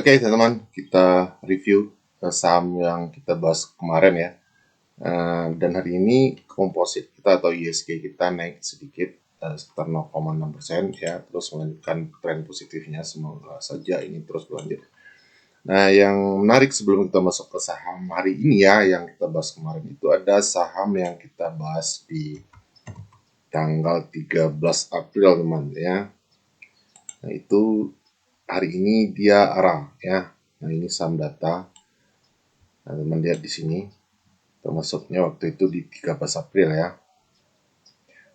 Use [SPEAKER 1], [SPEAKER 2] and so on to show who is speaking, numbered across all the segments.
[SPEAKER 1] Oke teman-teman, kita review saham yang kita bahas kemarin ya. Dan hari ini komposit kita atau ISG kita naik sedikit, sekitar 0,6% ya, terus melanjutkan tren positifnya. Semoga saja ini terus berlanjut. Nah, yang menarik sebelum kita masuk ke saham hari ini ya, yang kita bahas kemarin itu ada saham yang kita bahas di tanggal 13 April teman ya. Nah, itu hari ini dia ARA ya. Nah, ini saham data. Nah, teman lihat di sini, termasuknya waktu itu di 13 April ya.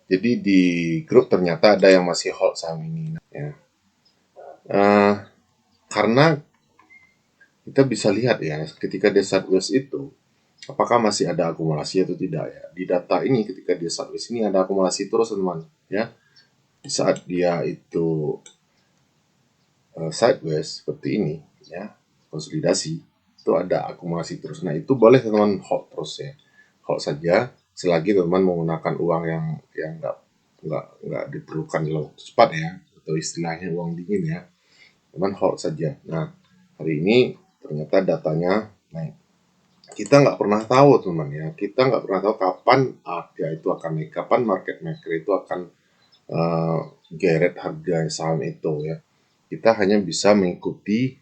[SPEAKER 1] Jadi di grup ternyata ada yang masih hold saham ini ya. Karena kita bisa lihat ya, ketika dia sideways itu, apakah masih ada akumulasi atau tidak ya. Di data ini ketika dia sideways ini ada akumulasi terus teman ya. Di saat dia itu sideways seperti ini ya, konsolidasi, itu ada akumulasi terus. Nah, itu boleh teman hold terus ya. Hold saja selagi teman menggunakan uang yang nggak diperlukan dalam waktu cepat ya, atau istilahnya uang dingin ya. Teman hold saja. Nah, hari ini ternyata datanya naik. Kita nggak pernah tahu teman ya. Kita nggak pernah tahu kapan harga itu akan naik, kapan market maker itu akan geret harga saham itu ya. Kita hanya bisa mengikuti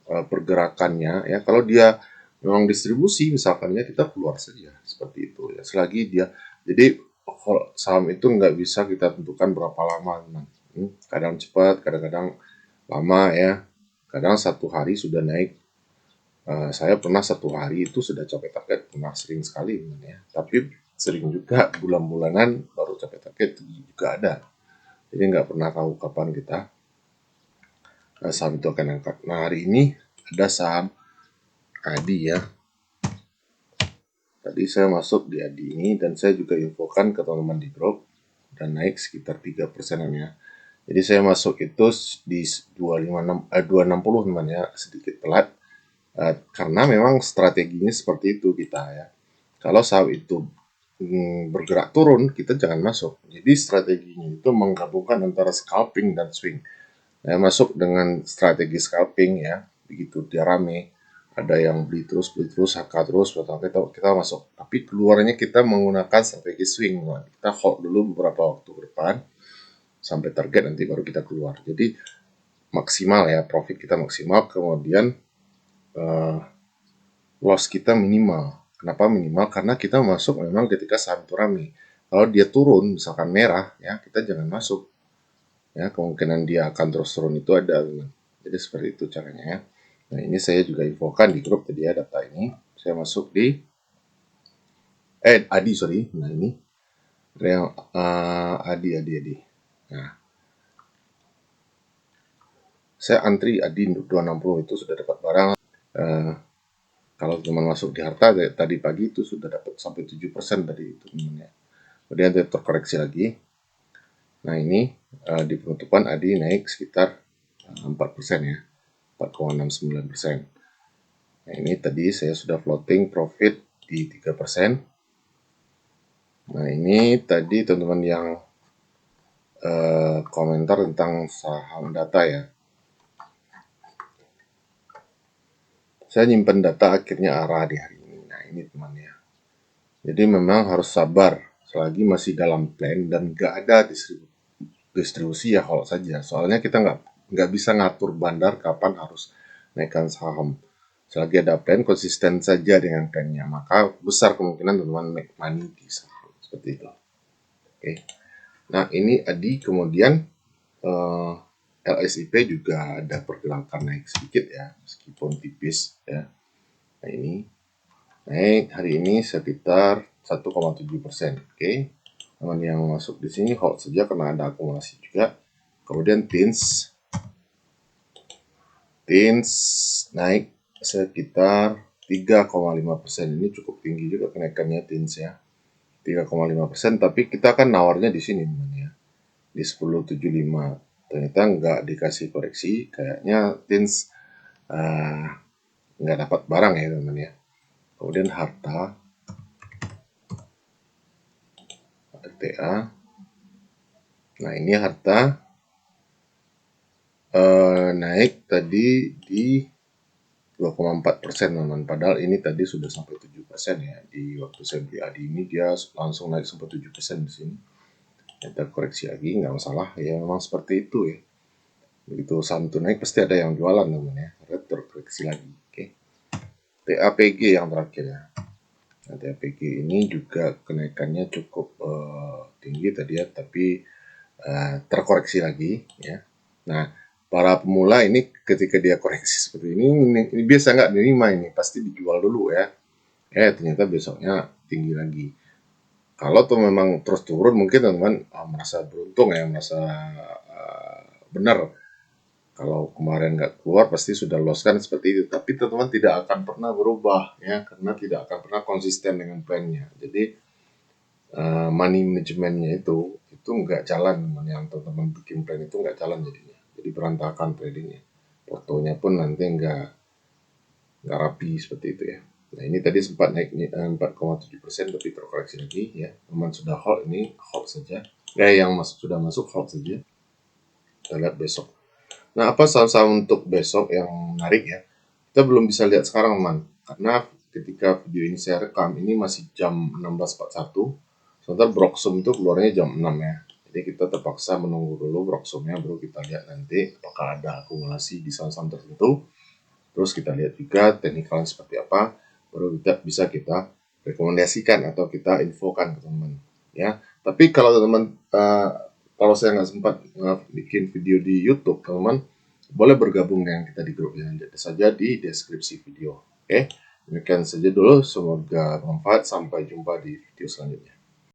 [SPEAKER 1] pergerakannya ya. Kalau dia memang distribusi misalkannya, kita keluar saja seperti itu ya. Selagi dia, jadi saham itu nggak bisa kita tentukan berapa lama teman. Kadang cepat, kadang-kadang lama ya. Kadang satu hari sudah naik. Saya pernah satu hari itu sudah capai target, pernah sering sekali teman ya. Tapi sering juga bulan-bulanan baru capai target juga ada. Jadi nggak pernah tahu kapan kita saham itu akan angkat. Nah, hari ini ada saham ADI ya. Tadi saya masuk di ADI ini dan saya juga infokan ke teman-teman di grup dan naik sekitar 3%-an ya. Jadi saya masuk itu di 260 teman ya, sedikit telat. Karena memang strateginya seperti itu kita ya. Kalau saham itu bergerak turun, kita jangan masuk. Jadi strateginya itu menggabungkan antara scalping dan swing. Saya masuk dengan strategi scalping ya, begitu dia rame, ada yang beli terus, HK terus, kita masuk. Tapi keluarnya kita menggunakan strategi swing, kita hold dulu beberapa waktu ke depan sampai target, nanti baru kita keluar. Jadi maksimal ya, profit kita maksimal, kemudian loss kita minimal. Kenapa minimal? Karena kita masuk memang ketika saham itu rame. Kalau dia turun, misalkan merah, ya kita jangan masuk. Ya, kemungkinan dia akan terus turun itu ada. Jadi seperti itu caranya ya. Nah, ini saya juga infokan di grup tadi ya, data ini. Saya masuk di ADI, sorry. Nah, ini yang ADI. Nah, saya antri ADI 260 itu sudah dapat barang. Kalau teman masuk di harta tadi pagi itu sudah dapat sampai 7% tadi itu teman ya. Kemudian dia terkoreksi lagi. Nah, ini di penutupan ADI naik sekitar 4% ya. 4,69%. Nah, ini tadi saya sudah floating profit di 3%. Nah, ini tadi teman-teman yang komentar tentang saham data ya. Saya nyimpen data akhirnya ARA di hari ini. Nah, ini teman ya. Jadi memang harus sabar selagi masih dalam plan dan nggak ada distribusi ya hold saja. Soalnya kita nggak bisa ngatur bandar kapan harus naikkan saham. Selagi ada plan, konsisten saja dengan plannya, maka besar kemungkinan teman-teman make money di saham seperti itu. Oke. Nah, ini ADI, kemudian LSIP juga ada pergerakan naik sedikit ya, meskipun tipis ya. Nah, ini naik hari ini sekitar 1,7%. Oke. Teman yang masuk di sini hold saja karena ada akumulasi juga. Kemudian TINS naik sekitar 3,5%. Ini cukup tinggi juga kenaikannya TINS ya. 3,5%, tapi kita kan nawarnya di sini ya. Di 1075. Ternyata nggak dikasih koreksi, kayaknya TINS nggak dapat barang ya teman ya. Kemudian harta RTA. Nah, ini harta naik tadi di 2,4% teman-teman. Padahal ini tadi sudah sampai 7% ya. Di waktu saya beli ADI ini dia langsung naik sampai 7% di sini. Kita koreksi lagi, nggak masalah. Ya memang seperti itu ya. Begitu saham itu naik pasti ada yang jualan teman ya. Terkoreksi lagi. Oke. TAPG yang terakhir ya. Nah, TAPG ini juga kenaikannya cukup tinggi tadi ya, tapi terkoreksi lagi ya. Nah, para pemula ini ketika dia koreksi seperti ini biasa nggak nerima, ini pasti dijual dulu ya. Ternyata besoknya tinggi lagi. Kalau tuh memang terus turun, mungkin teman-teman merasa beruntung ya, merasa benar. Kalau kemarin nggak keluar pasti sudah loss kan seperti itu. Tapi teman-teman tidak akan pernah berubah ya, karena tidak akan pernah konsisten dengan plannya. Jadi money managementnya itu nggak jalan, yang teman-teman bikin plan itu nggak jalan jadinya. Jadi berantakan tradingnya. Portonya pun nanti nggak rapi seperti itu ya. Nah ini tadi sempat naik 4,7% tapi terkoreksi lagi ya. Teman sudah hold, ini hold saja. Yang sudah masuk hold saja. Kita lihat besok. Nah apa saham-saham untuk besok yang menarik ya? Kita belum bisa lihat sekarang teman, karena ketika video ini saya rekam ini masih jam 16.41. Sementara Broxum itu keluarnya jam 6 ya. Jadi kita terpaksa menunggu dulu Broxumnya, baru kita lihat nanti apakah ada akumulasi di saham-saham tertentu. Terus kita lihat juga teknikalnya seperti apa, baru bisa kita rekomendasikan atau kita infokan ke teman-teman ya. Tapi kalau teman-teman kalau saya nggak sempat bikin video di YouTube, teman-teman boleh bergabung dengan kita di grup yang ada saja di deskripsi video. Oke, demikian saja dulu. Semoga bermanfaat. Sampai jumpa di video selanjutnya.